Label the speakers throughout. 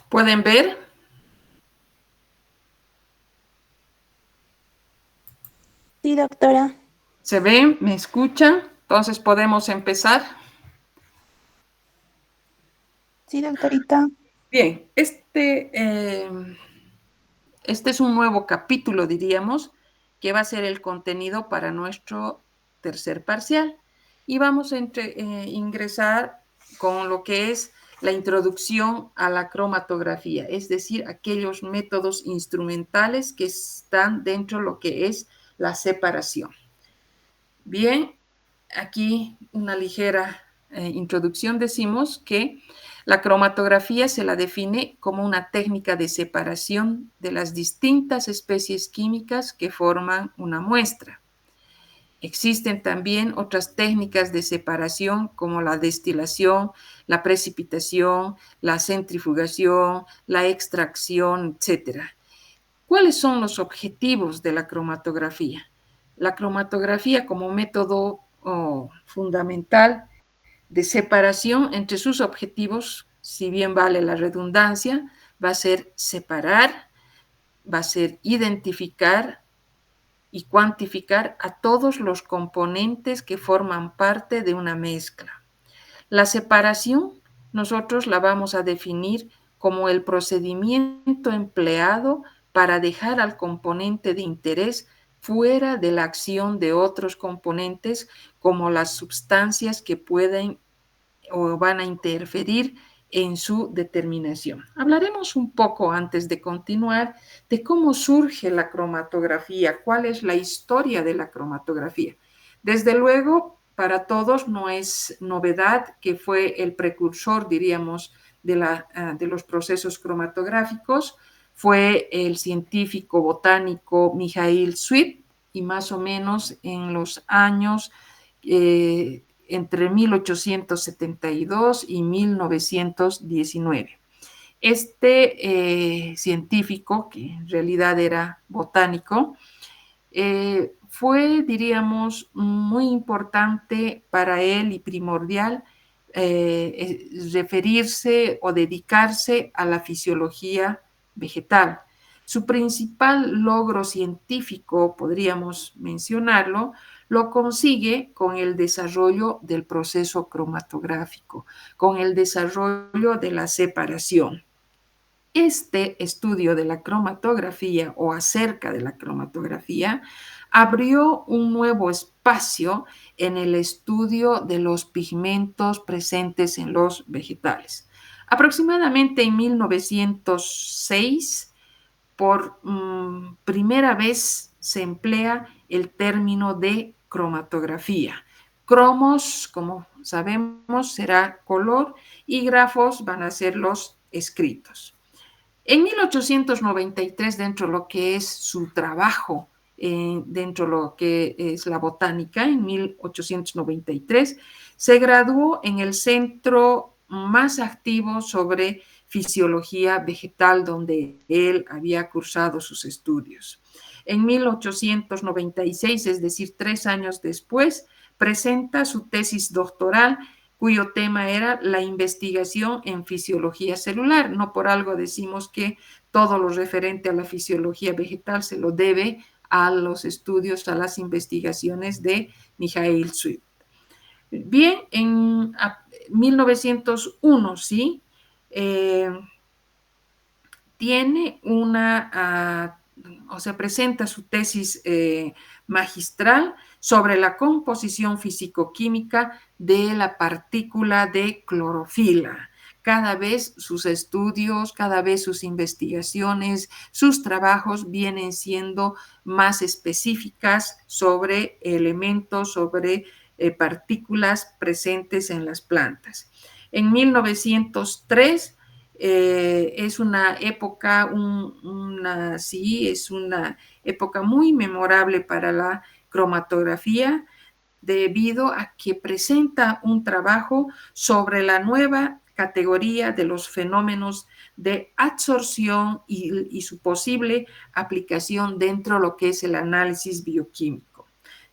Speaker 1: ¿Pueden ver?
Speaker 2: Sí, doctora.
Speaker 1: ¿Se ven? ¿Me escuchan? Entonces podemos empezar.
Speaker 2: Sí, doctorita.
Speaker 1: Bien, este es un nuevo capítulo, diríamos, que va a ser el contenido para nuestro tercer parcial. Y vamos a ingresar con lo que es la introducción a la cromatografía, es decir, aquellos métodos instrumentales que están dentro de lo que es la separación. Bien, aquí una ligera introducción. Decimos que la cromatografía se la define como una técnica de separación de las distintas especies químicas que forman una muestra. Existen también otras técnicas de separación como la destilación, la precipitación, la centrifugación, la extracción, etcétera. ¿Cuáles son los objetivos de la cromatografía? La cromatografía como método fundamental de separación entre sus objetivos, si bien vale la redundancia, va a ser separar, va a ser identificar y cuantificar a todos los componentes que forman parte de una mezcla. La separación nosotros la vamos a definir como el procedimiento empleado para dejar al componente de interés fuera de la acción de otros componentes como las sustancias que pueden o van a interferir en su determinación. Hablaremos un poco antes de continuar de cómo surge la cromatografía, cuál es la historia de la cromatografía. Desde luego, para todos no es novedad que fue el precursor, diríamos, de los procesos cromatográficos, fue el científico botánico Michael Sweet, y más o menos en los años entre 1872 y 1919. Este científico, que en realidad era botánico, fue, diríamos, muy importante para él y primordial referirse o dedicarse a la fisiología vegetal. Su principal logro científico, podríamos mencionarlo, lo consigue con el desarrollo del proceso cromatográfico, con el desarrollo de la separación. Este estudio de la cromatografía o acerca de la cromatografía abrió un nuevo espacio en el estudio de los pigmentos presentes en los vegetales. Aproximadamente en 1906, por primera vez se emplea el término de cromatografía. Cromos, como sabemos, será color y grafos van a ser los escritos. En 1893, dentro de lo que es su trabajo, dentro de lo que es la botánica, en 1893, se graduó en el centro más activo sobre fisiología vegetal, donde él había cursado sus estudios. En 1896, es decir, 3 años después, presenta su tesis doctoral cuyo tema era la investigación en fisiología celular. No por algo decimos que todo lo referente a la fisiología vegetal se lo debe a los estudios, a las investigaciones de Michael Sweet. Bien, en 1901, ¿sí? Tiene o sea, presenta su tesis magistral sobre la composición físico-química de la partícula de clorofila. Cada vez sus estudios, cada vez sus investigaciones, sus trabajos vienen siendo más específicas sobre elementos, sobre partículas presentes en las plantas. En 1903 es una época, sí, es una época muy memorable para la cromatografía debido a que presenta un trabajo sobre la nueva categoría de los fenómenos de absorción y su posible aplicación dentro de lo que es el análisis bioquímico.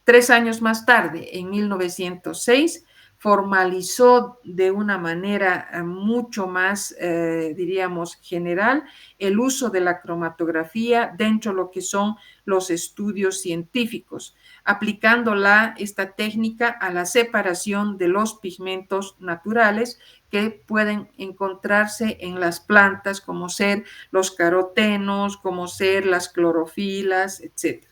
Speaker 1: 3 años más tarde, en 1906, formalizó de una manera mucho más, diríamos, general el uso de la cromatografía dentro de lo que son los estudios científicos, aplicando esta técnica a la separación de los pigmentos naturales que pueden encontrarse en las plantas, como ser los carotenos, como ser las clorofilas, etc.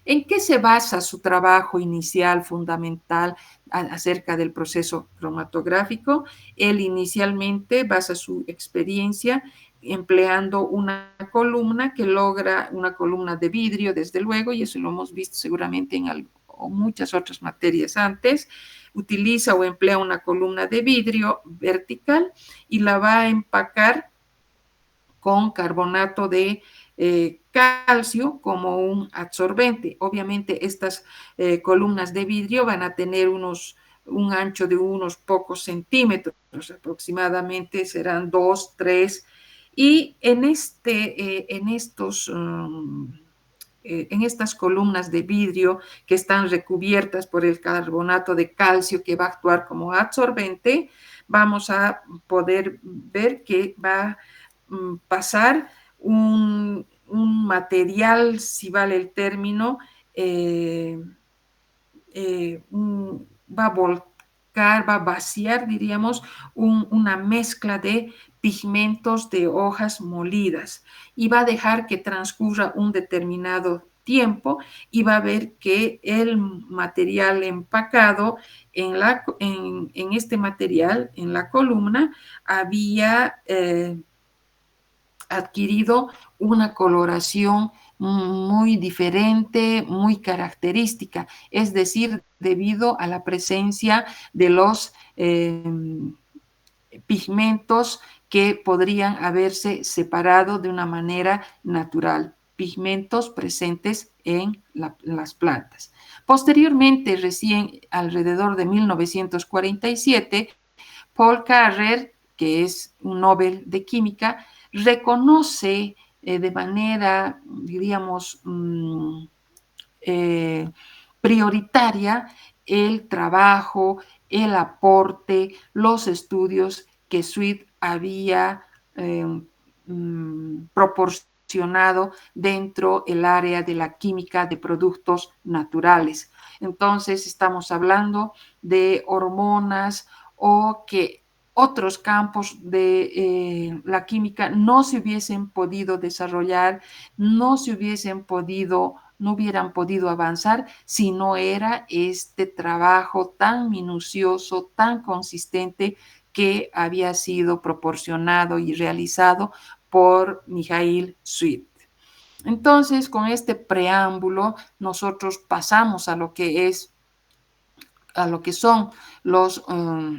Speaker 1: ¿En qué se basa su trabajo inicial fundamental acerca del proceso cromatográfico? Él inicialmente basa su experiencia empleando una columna que logra una columna de vidrio, desde luego, y eso lo hemos visto seguramente en muchas otras materias antes. Utiliza o emplea una columna de vidrio vertical y la va a empacar con carbonato de calcio como un absorbente. Obviamente estas columnas de vidrio van a tener un ancho de unos pocos centímetros, aproximadamente serán 2, 3, y en estas columnas de vidrio que están recubiertas por el carbonato de calcio que va a actuar como absorbente, vamos a poder ver que va a pasar un material, si vale el término, va a volcar, va a vaciar, diríamos, una mezcla de pigmentos de hojas molidas y va a dejar que transcurra un determinado tiempo y va a ver que el material empacado en este material, en la columna, había adquirido una coloración muy diferente, muy característica, es decir, debido a la presencia de los pigmentos que podrían haberse separado de una manera natural, pigmentos presentes en las plantas. Posteriormente, recién alrededor de 1947, Paul Carrer, que es un Nobel de Química, reconoce de manera, diríamos, prioritaria el trabajo, el aporte, los estudios que Sweet había proporcionado dentro del área de la química de productos naturales. Entonces, estamos hablando de hormonas o que otros campos de la química no se hubiesen podido desarrollar, no hubieran podido avanzar si no era este trabajo tan minucioso, tan consistente que había sido proporcionado y realizado por Mijaíl Sweet. Entonces, con este preámbulo, nosotros pasamos a lo que son los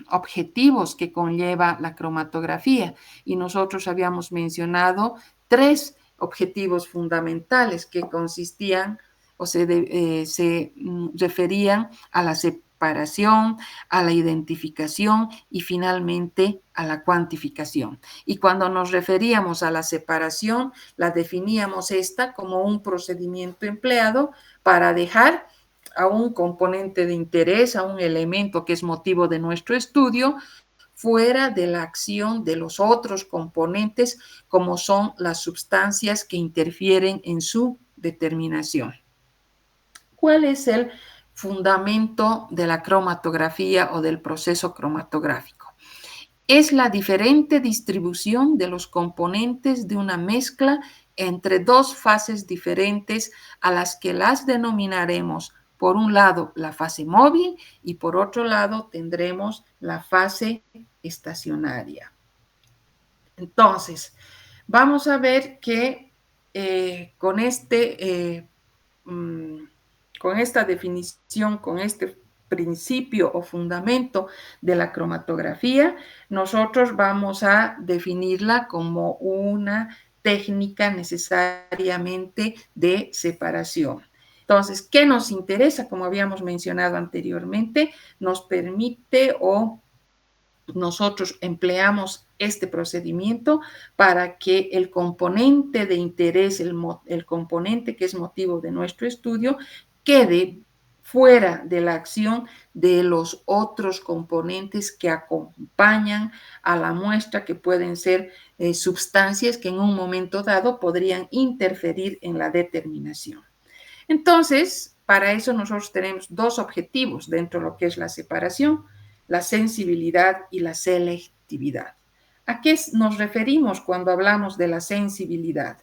Speaker 1: objetivos que conlleva la cromatografía. Y nosotros habíamos mencionado 3 objetivos fundamentales que consistían o se referían a la separación, a la identificación y finalmente a la cuantificación. Y cuando nos referíamos a la separación, la definíamos como un procedimiento empleado para dejar a un componente de interés, a un elemento que es motivo de nuestro estudio, fuera de la acción de los otros componentes, como son las sustancias que interfieren en su determinación. ¿Cuál es el fundamento de la cromatografía o del proceso cromatográfico? Es la diferente distribución de los componentes de una mezcla entre 2 fases diferentes a las que las denominaremos, por un lado, la fase móvil y por otro lado tendremos la fase estacionaria. Entonces, vamos a ver que con esta definición, con este principio o fundamento de la cromatografía, nosotros vamos a definirla como una técnica necesariamente de separación. Entonces, ¿qué nos interesa? Como habíamos mencionado anteriormente, nos permite o nosotros empleamos este procedimiento para que el componente de interés, el componente que es motivo de nuestro estudio, quede fuera de la acción de los otros componentes que acompañan a la muestra, que pueden ser sustancias que en un momento dado podrían interferir en la determinación. Entonces, para eso nosotros tenemos dos objetivos dentro de lo que es la separación: la sensibilidad y la selectividad. ¿A qué nos referimos cuando hablamos de la sensibilidad?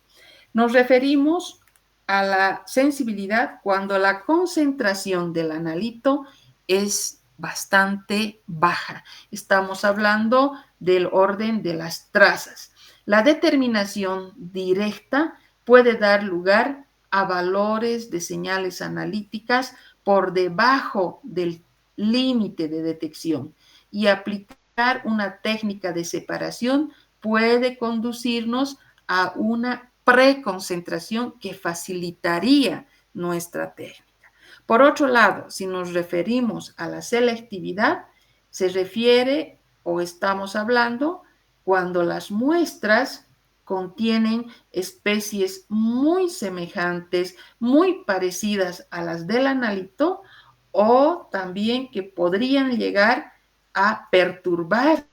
Speaker 1: Nos referimos a la sensibilidad cuando la concentración del analito es bastante baja. Estamos hablando del orden de las trazas. La determinación directa puede dar lugar a valores de señales analíticas por debajo del límite de detección, y aplicar una técnica de separación puede conducirnos a una preconcentración que facilitaría nuestra técnica. Por otro lado, si nos referimos a la selectividad, se refiere o estamos hablando cuando las muestras contienen especies muy semejantes, muy parecidas a las del analito, o también que podrían llegar a perturbar,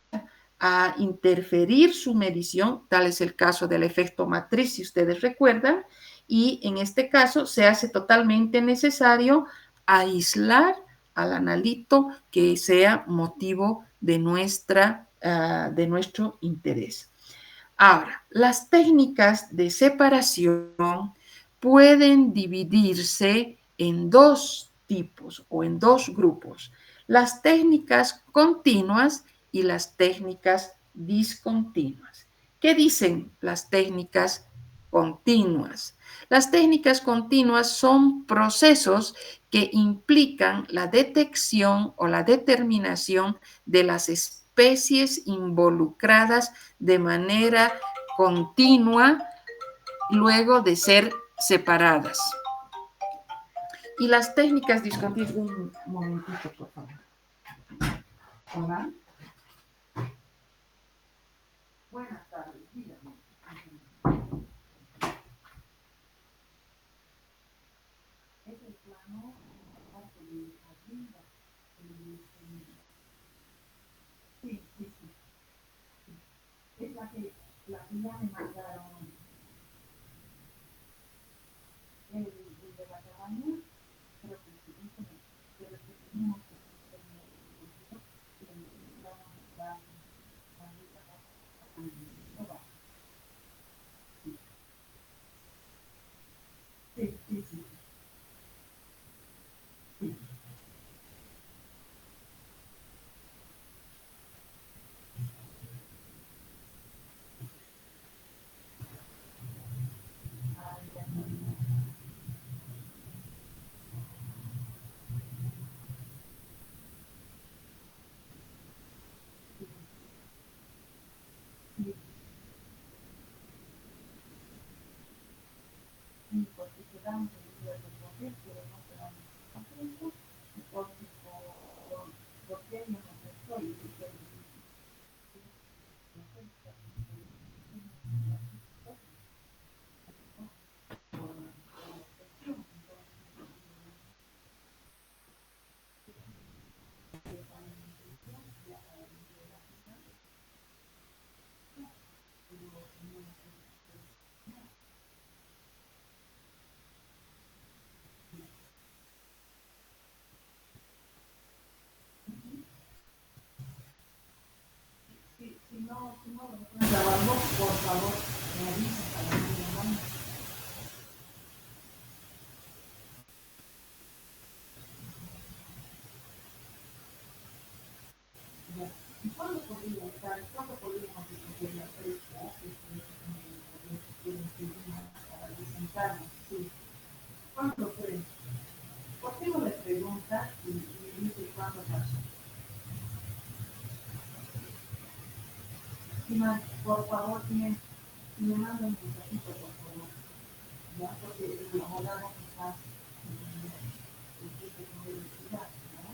Speaker 1: a interferir su medición. Tal es el caso del efecto matriz, si ustedes recuerdan, y en este caso se hace totalmente necesario aislar al analito que sea motivo de nuestro interés. Ahora, las técnicas de separación pueden dividirse en dos tipos o en dos grupos: las técnicas continuas y las técnicas discontinuas. ¿Qué dicen las técnicas continuas? Las técnicas continuas son procesos que implican la detección o la determinación de las especies involucradas de manera continua luego de ser separadas. Y las técnicas discontinuas, un momentito, por favor. Hola. Buenas tardes, dígame. Es el plano de agenda. Sí, sí, sí. Es la que ya me mandaron. El de la cabaña, creo que sí, pero que tenemos que sí, sí, sí. Sí, porque quedamos en el día del papel, pero no quedamos en el papel, porque ellos no se estoy diciendo. Si no lo pueden grabarlo, por favor, me avisan para que lo grabamos. ¿Y cuándo podríamos discutir las tres clases que nos para presentarnos? Sí. ¿Cuándo pueden? ¿Por qué no le pregunta y me dice cuándo pasó? Por favor, me manda un mensajito, por favor. ¿Ya? Porque el abogado está en de universidad, ¿no?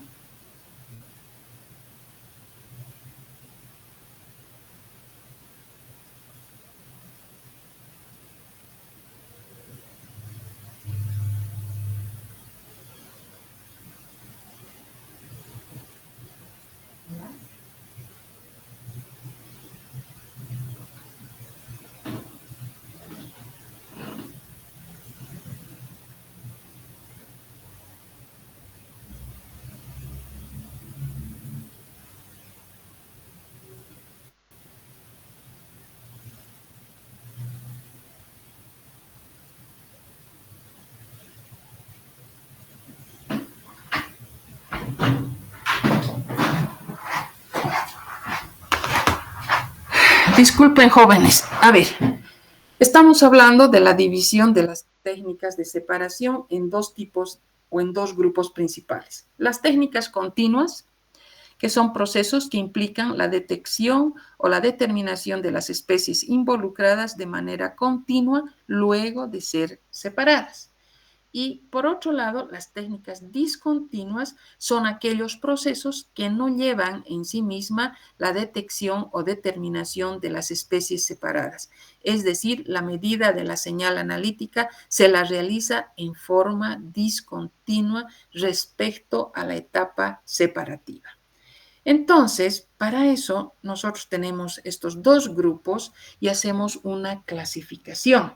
Speaker 1: Disculpen, jóvenes. A ver, estamos hablando de la división de las técnicas de separación en dos tipos o en dos grupos principales. Las técnicas continuas, que son procesos que implican la detección o la determinación de las especies involucradas de manera continua luego de ser separadas. Y por otro lado, las técnicas discontinuas son aquellos procesos que no llevan en sí misma la detección o determinación de las especies separadas. Es decir, la medida de la señal analítica se la realiza en forma discontinua respecto a la etapa separativa. Entonces, para eso, nosotros tenemos estos dos grupos y hacemos una clasificación.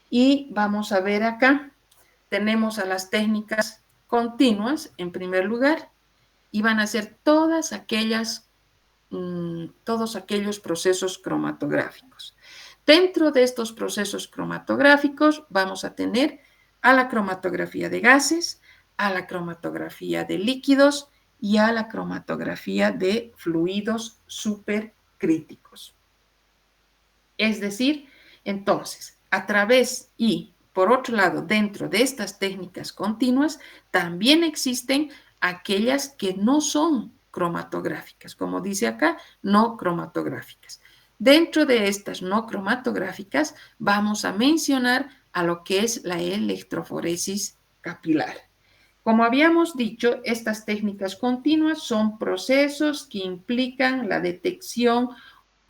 Speaker 1: Y vamos a ver acá. Tenemos a las técnicas continuas en primer lugar y van a ser todos aquellos procesos cromatográficos. Dentro de estos procesos cromatográficos vamos a tener a la cromatografía de gases, a la cromatografía de líquidos y a la cromatografía de fluidos supercríticos. Es decir, entonces, a través y por otro lado, dentro de estas técnicas continuas, también existen aquellas que no son cromatográficas, como dice acá, no cromatográficas. Dentro de estas no cromatográficas vamos a mencionar a lo que es la electroforesis capilar. Como habíamos dicho, estas técnicas continuas son procesos que implican la detección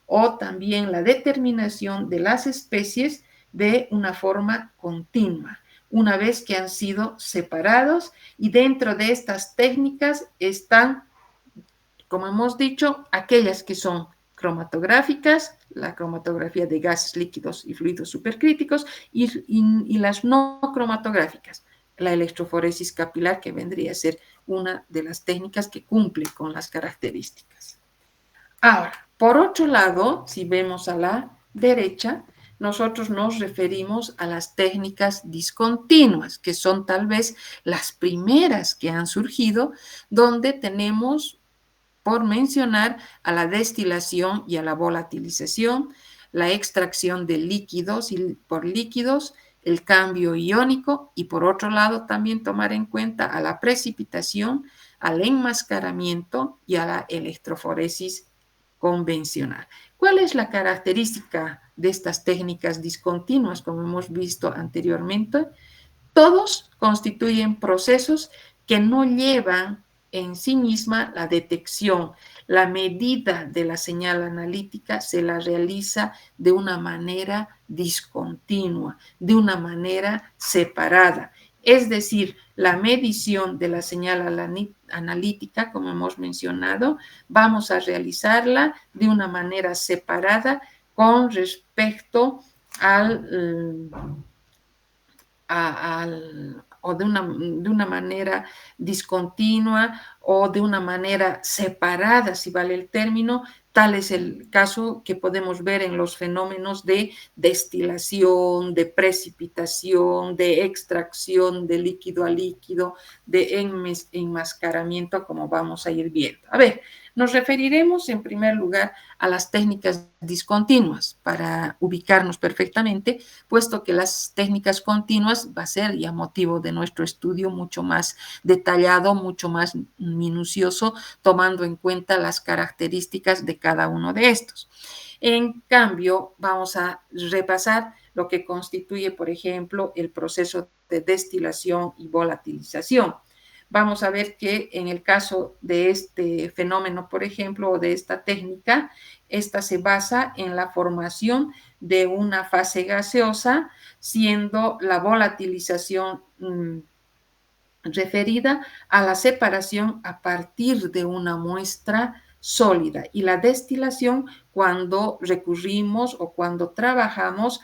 Speaker 1: o también la determinación de las especies de una forma continua, una vez que han sido separados, y dentro de estas técnicas están, como hemos dicho, aquellas que son cromatográficas, la cromatografía de gases, líquidos y fluidos supercríticos, y las no cromatográficas, la electroforesis capilar, que vendría a ser una de las técnicas que cumple con las características. Ahora, por otro lado, si vemos a la derecha, nosotros nos referimos a las técnicas discontinuas, que son tal vez las primeras que han surgido, donde tenemos, por mencionar, a la destilación y a la volatilización, la extracción de líquidos y por líquidos, el cambio iónico y por otro lado también tomar en cuenta a la precipitación, al enmascaramiento y a la electroforesis convencional. ¿Cuál es la característica de estas técnicas discontinuas, como hemos visto anteriormente? Todos constituyen procesos que no llevan en sí misma la detección. La medida de la señal analítica se la realiza de una manera discontinua, de una manera separada. Es decir, la medición de la señal analítica, como hemos mencionado, vamos a realizarla de una manera separada con respecto o de una manera discontinua o de una manera separada, si vale el término. Tal es el caso que podemos ver en los fenómenos de destilación, de precipitación, de extracción de líquido a líquido, de enmascaramiento, como vamos a ir viendo. A ver, nos referiremos en primer lugar a las técnicas discontinuas para ubicarnos perfectamente, puesto que las técnicas continuas va a ser ya motivo de nuestro estudio mucho más detallado, mucho más minucioso, tomando en cuenta las características de cada uno de estos. En cambio, vamos a repasar lo que constituye, por ejemplo, el proceso de destilación y volatilización. Vamos a ver que en el caso de este fenómeno, por ejemplo, o de esta técnica, esta se basa en la formación de una fase gaseosa, siendo la volatilización referida a la separación a partir de una muestra sólida y la destilación cuando recurrimos o cuando trabajamos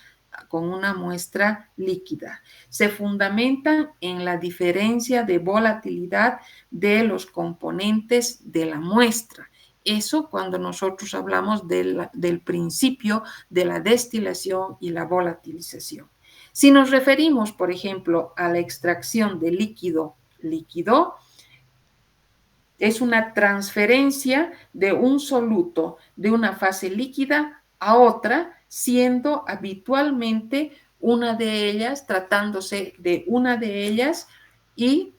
Speaker 1: con una muestra líquida. Se fundamentan en la diferencia de volatilidad de los componentes de la muestra. Eso cuando nosotros hablamos del principio de la destilación y la volatilización. Si nos referimos, por ejemplo, a la extracción de líquido, es una transferencia de un soluto de una fase líquida a otra, siendo habitualmente una de ellas, tratándose de una de ellas y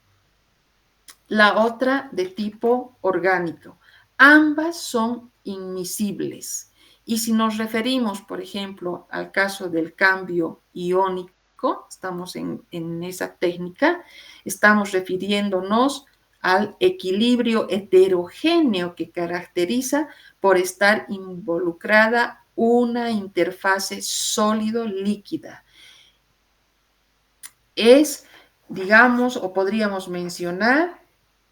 Speaker 1: la otra de tipo orgánico. Ambas son inmiscibles. Y si nos referimos, por ejemplo, al caso del cambio iónico, estamos en esa técnica, estamos refiriéndonos al equilibrio heterogéneo que caracteriza por estar involucrada una interfase sólido-líquida. Es, digamos, o podríamos mencionar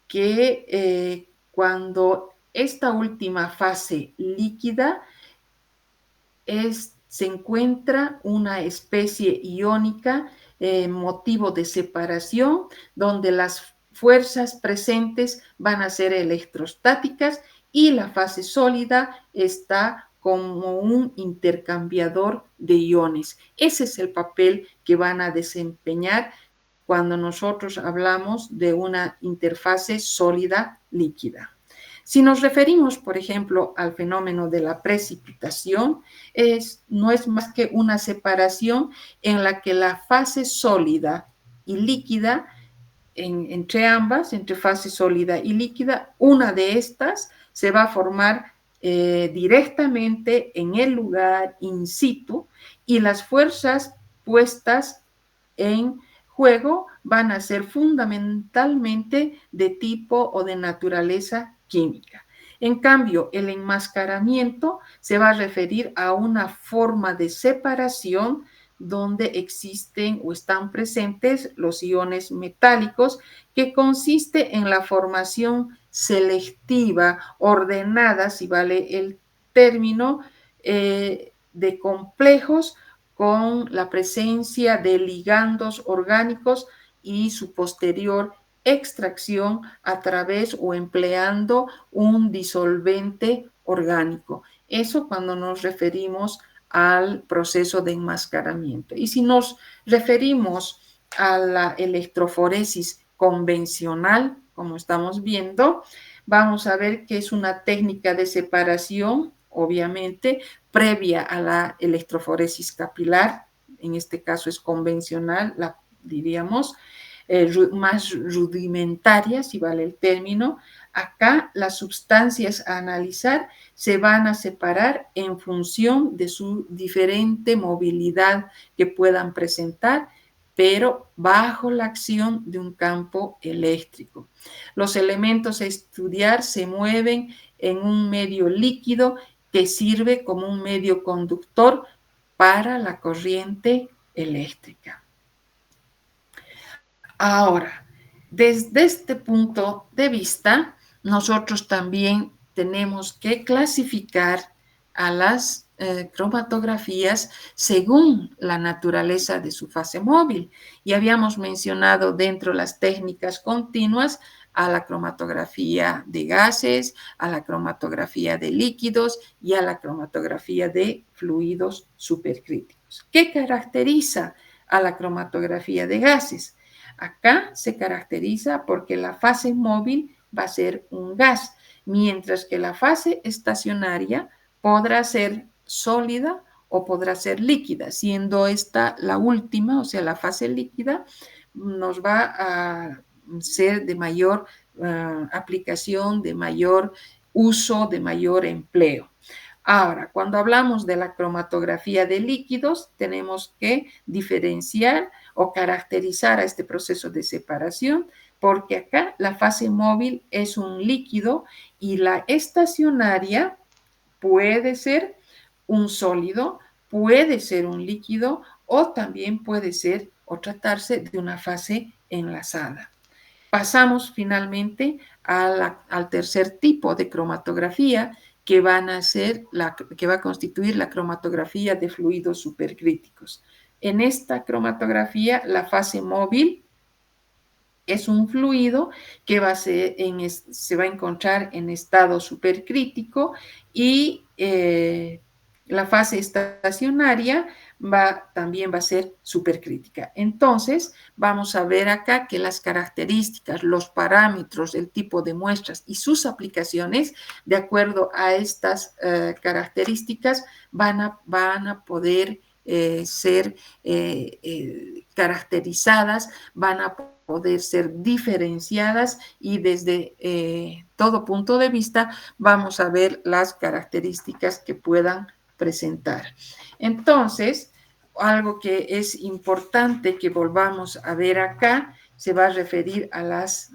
Speaker 1: que cuando esta última fase líquida se encuentra una especie iónica, motivo de separación, donde las fuerzas presentes van a ser electrostáticas y la fase sólida está como un intercambiador de iones. Ese es el papel que van a desempeñar cuando nosotros hablamos de una interfase sólida líquida. Si nos referimos, por ejemplo, al fenómeno de la precipitación, no es más que una separación en la que la fase sólida y líquida, entre ambas, entre fase sólida y líquida, una de estas se va a formar directamente en el lugar in situ y las fuerzas puestas en juego van a ser fundamentalmente de tipo o de naturaleza química. En cambio, el enmascaramiento se va a referir a una forma de separación donde existen o están presentes los iones metálicos, que consiste en la formación selectiva, ordenada, si vale el término, de complejos con la presencia de ligandos orgánicos y su posterior extracción a través o empleando un disolvente orgánico. Eso cuando nos referimos al proceso de enmascaramiento. Y si nos referimos a la electroforesis convencional, como estamos viendo, vamos a ver que es una técnica de separación, obviamente, previa a la electroforesis capilar, en este caso es convencional, la diríamos, más rudimentaria, si vale el término. Acá las sustancias a analizar se van a separar en función de su diferente movilidad que puedan presentar, pero bajo la acción de un campo eléctrico. Los elementos a estudiar se mueven en un medio líquido que sirve como un medio conductor para la corriente eléctrica. Ahora, desde este punto de vista, nosotros también tenemos que clasificar a las cromatografías según la naturaleza de su fase móvil. Y habíamos mencionado dentro de las técnicas continuas a la cromatografía de gases, a la cromatografía de líquidos y a la cromatografía de fluidos supercríticos. ¿Qué caracteriza a la cromatografía de gases? Acá se caracteriza porque la fase móvil va a ser un gas, mientras que la fase estacionaria podrá ser sólida o podrá ser líquida, siendo esta la última, o sea, la fase líquida, nos va a ser de mayor aplicación, de mayor uso, de mayor empleo. Ahora, cuando hablamos de la cromatografía de líquidos, tenemos que diferenciar o caracterizar a este proceso de separación, porque acá la fase móvil es un líquido y la estacionaria puede ser un sólido, puede ser un líquido o también puede ser o tratarse de una fase enlazada. Pasamos finalmente al tercer tipo de cromatografía, que va a constituir la cromatografía de fluidos supercríticos. En esta cromatografía, la fase móvil es un fluido que se va a encontrar en estado supercrítico y la fase estacionaria también va a ser supercrítica. Entonces, vamos a ver acá que las características, los parámetros, el tipo de muestras y sus aplicaciones, de acuerdo a estas características, van a poder ser caracterizadas, van a poder ser diferenciadas y desde todo punto de vista vamos a ver las características que puedan presentar. Entonces, algo que es importante que volvamos a ver acá se va a referir a las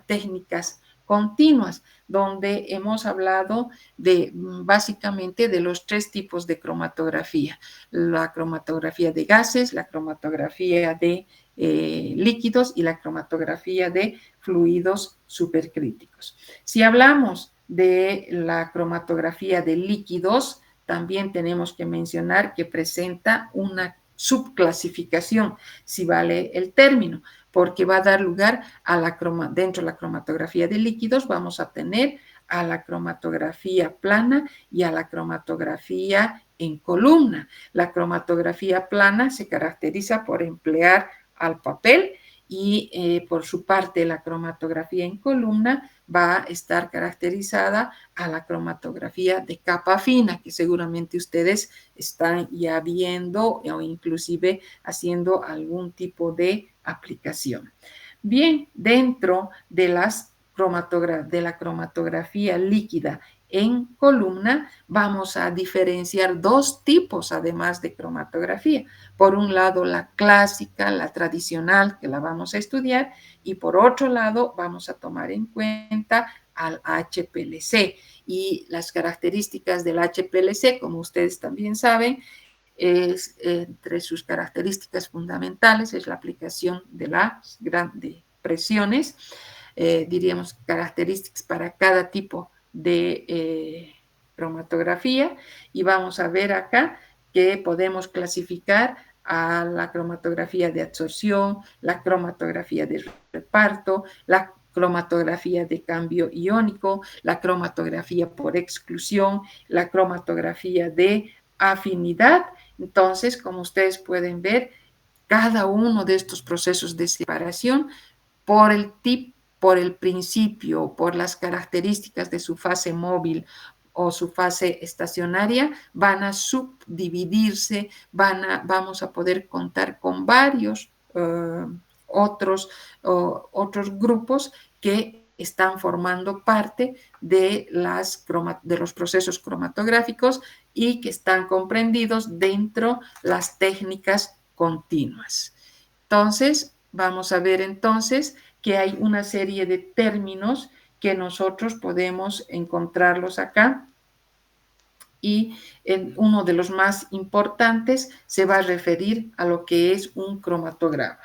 Speaker 1: técnicas continuas, donde hemos hablado de básicamente de los 3 tipos de cromatografía: la cromatografía de gases, la cromatografía de líquidos y la cromatografía de fluidos supercríticos. Si hablamos de la cromatografía de líquidos, también tenemos que mencionar que presenta una subclasificación, si vale el término, porque va a dar lugar a dentro de la cromatografía de líquidos vamos a tener a la cromatografía plana y a la cromatografía en columna. La cromatografía plana se caracteriza por emplear al papel y por su parte la cromatografía en columna va a estar caracterizada a la cromatografía de capa fina, que seguramente ustedes están ya viendo o inclusive haciendo algún tipo de aplicación. Bien, dentro de la cromatografía líquida en columna, vamos a diferenciar 2 tipos además de cromatografía. Por un lado, la clásica, la tradicional, que la vamos a estudiar, y por otro lado, vamos a tomar en cuenta al HPLC. Y las características del HPLC, como ustedes también saben, entre sus características fundamentales es la aplicación de las grandes presiones, diríamos características para cada tipo de cromatografía, y vamos a ver acá que podemos clasificar a la cromatografía de absorción, la cromatografía de reparto, la cromatografía de cambio iónico, la cromatografía por exclusión, la cromatografía de afinidad. Entonces, como ustedes pueden ver, cada uno de estos procesos de separación por el tipo, por el principio, por las características de su fase móvil o su fase estacionaria, van a subdividirse, vamos a poder contar con varios otros grupos que están formando parte de los procesos cromatográficos y que están comprendidos dentro de las técnicas continuas. Entonces, vamos a ver entonces que hay una serie de términos que nosotros podemos encontrarlos acá, y uno de los más importantes se va a referir a lo que es un cromatograma.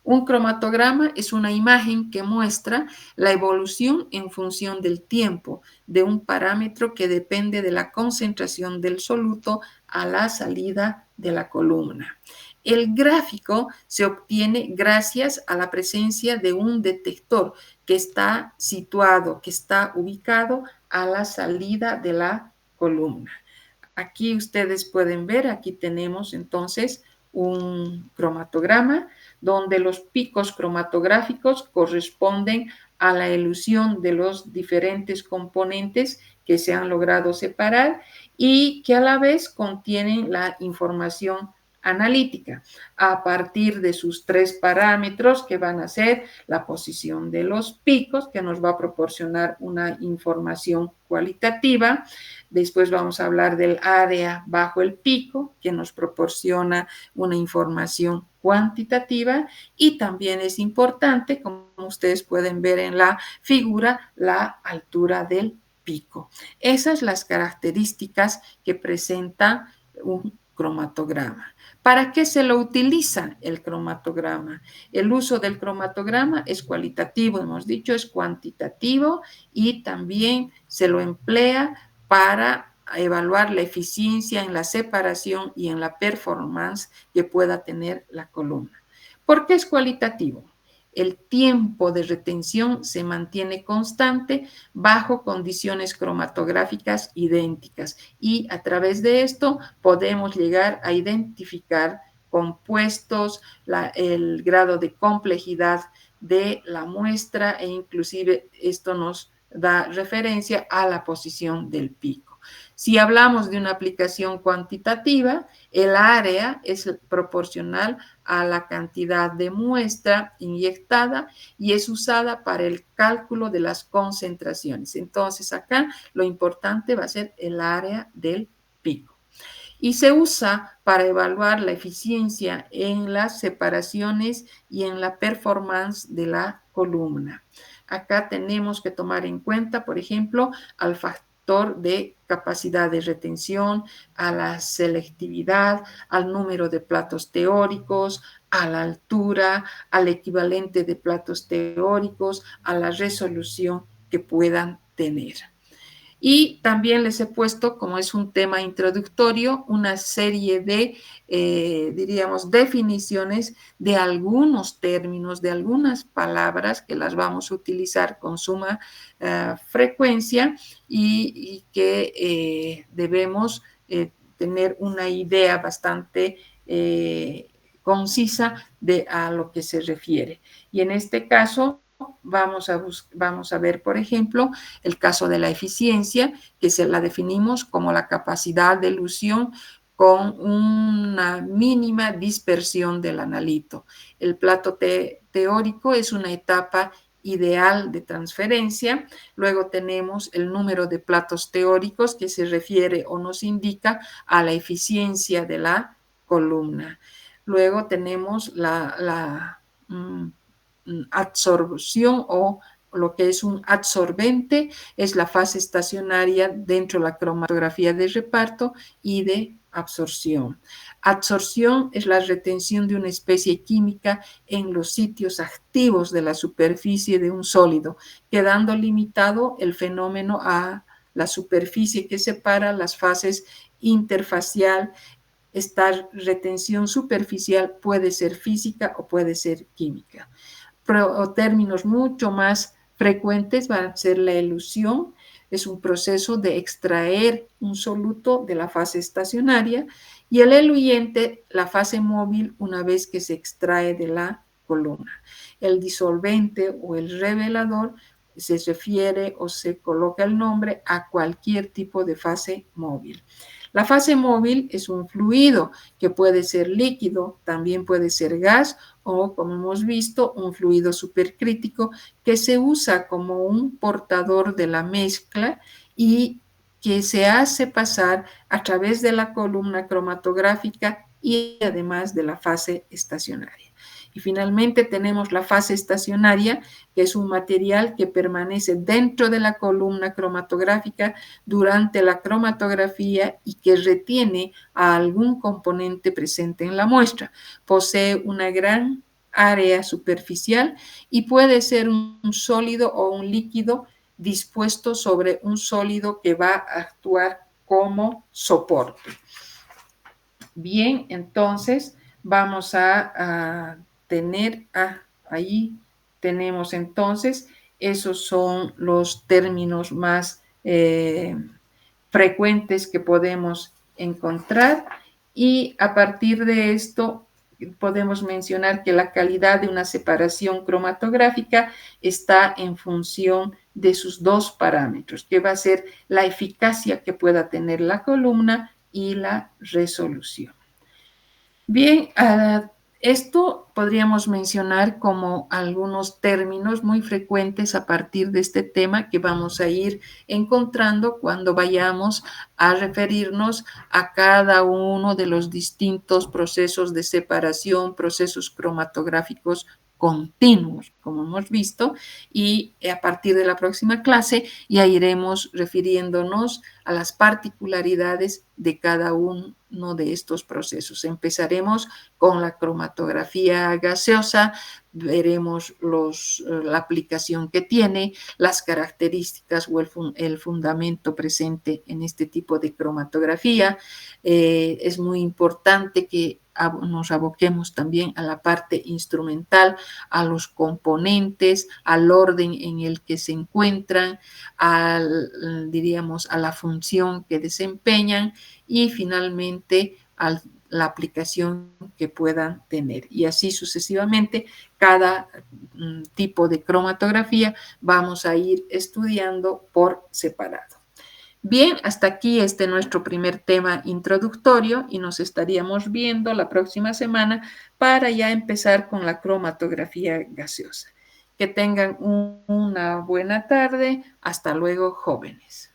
Speaker 1: Un cromatograma es una imagen que muestra la evolución en función del tiempo de un parámetro que depende de la concentración del soluto a la salida de la columna. El gráfico se obtiene gracias a la presencia de un detector que está situado, que está ubicado a la salida de la columna. Aquí ustedes pueden ver, aquí tenemos entonces un cromatograma donde los picos cromatográficos corresponden a la elusión de los diferentes componentes que se han logrado separar y que a la vez contienen la información analítica a partir de sus 3 parámetros, que van a ser la posición de los picos, que nos va a proporcionar una información cualitativa. Después vamos a hablar del área bajo el pico, que nos proporciona una información cuantitativa, y también es importante, como ustedes pueden ver en la figura, la altura del pico. Esas son las características que presenta un cromatograma. ¿Para qué se lo utiliza el cromatograma? El uso del cromatograma es cualitativo, hemos dicho, es cuantitativo, y también se lo emplea para evaluar la eficiencia en la separación y en la performance que pueda tener la columna. ¿Por qué es cualitativo? el tiempo de retención se mantiene constante bajo condiciones cromatográficas idénticas y a través de esto podemos llegar a identificar compuestos, el grado de complejidad de la muestra e inclusive esto nos da referencia a la posición del pico. Si hablamos de una aplicación cuantitativa, el área es proporcional a la cantidad de muestra inyectada y es usada para el cálculo de las concentraciones. Entonces, acá lo importante va a ser el área del pico. Y se usa para evaluar la eficiencia en las separaciones y en la performance de la columna. Acá tenemos que tomar en cuenta, por ejemplo, al factor de capacidad de retención, a la selectividad, al número de platos teóricos, a la altura, al equivalente de platos teóricos, a la resolución que puedan tener. Y también les he puesto, como es un tema introductorio, una serie de, diríamos, definiciones de algunos términos, de algunas palabras que las vamos a utilizar con suma frecuencia y que debemos tener una idea bastante concisa de a lo que se refiere. Y en este caso, vamos a ver, por ejemplo, el caso de la eficiencia, que se la definimos como la capacidad de elusión con una mínima dispersión del analito. El plato teórico es una etapa ideal de transferencia. Luego tenemos el número de platos teóricos que se refiere o nos indica a la eficiencia de la columna. Luego tenemos la absorción o lo que es un absorbente, es la fase estacionaria dentro de la cromatografía de reparto y de absorción. Absorción es la retención de una especie química en los sitios activos de la superficie de un sólido, quedando limitado el fenómeno a la superficie que separa las fases interfacial. Esta retención superficial puede ser física o puede ser química. Pero términos mucho más frecuentes van a ser la elusión, es un proceso de extraer un soluto de la fase estacionaria, y el eluyente, la fase móvil, una vez que se extrae de la columna. El disolvente o el revelador se refiere o se coloca el nombre a cualquier tipo de fase móvil. La fase móvil es un fluido que puede ser líquido, también puede ser gas o, como hemos visto, un fluido supercrítico que se usa como un portador de la mezcla y que se hace pasar a través de la columna cromatográfica y además de la fase estacionaria. Y finalmente tenemos la fase estacionaria, que es un material que permanece dentro de la columna cromatográfica durante la cromatografía y que retiene a algún componente presente en la muestra. Posee una gran área superficial y puede ser un sólido o un líquido dispuesto sobre un sólido que va a actuar como soporte. Bien, entonces vamos a tener, ahí tenemos entonces, esos son los términos más frecuentes que podemos encontrar, y a partir de esto podemos mencionar que la calidad de una separación cromatográfica está en función de sus dos parámetros, que va a ser la eficacia que pueda tener la columna y la resolución. Bien, esto podríamos mencionar como algunos términos muy frecuentes a partir de este tema que vamos a ir encontrando cuando vayamos a referirnos a cada uno de los distintos procesos de separación, procesos cromatográficos continuos, como hemos visto, y a partir de la próxima clase ya iremos refiriéndonos a las particularidades de cada uno de estos procesos. Empezaremos con la cromatografía gaseosa, veremos la aplicación que tiene, las características o el fundamento presente en este tipo de cromatografía. Es muy importante que nos aboquemos también a la parte instrumental, a los componentes, al orden en el que se encuentran, diríamos, a la función que desempeñan y finalmente a la aplicación que puedan tener. Y así sucesivamente, cada tipo de cromatografía vamos a ir estudiando por separado. Bien, hasta aquí nuestro primer tema introductorio y nos estaríamos viendo la próxima semana para ya empezar con la cromatografía gaseosa. Que tengan una buena tarde. Hasta luego, jóvenes.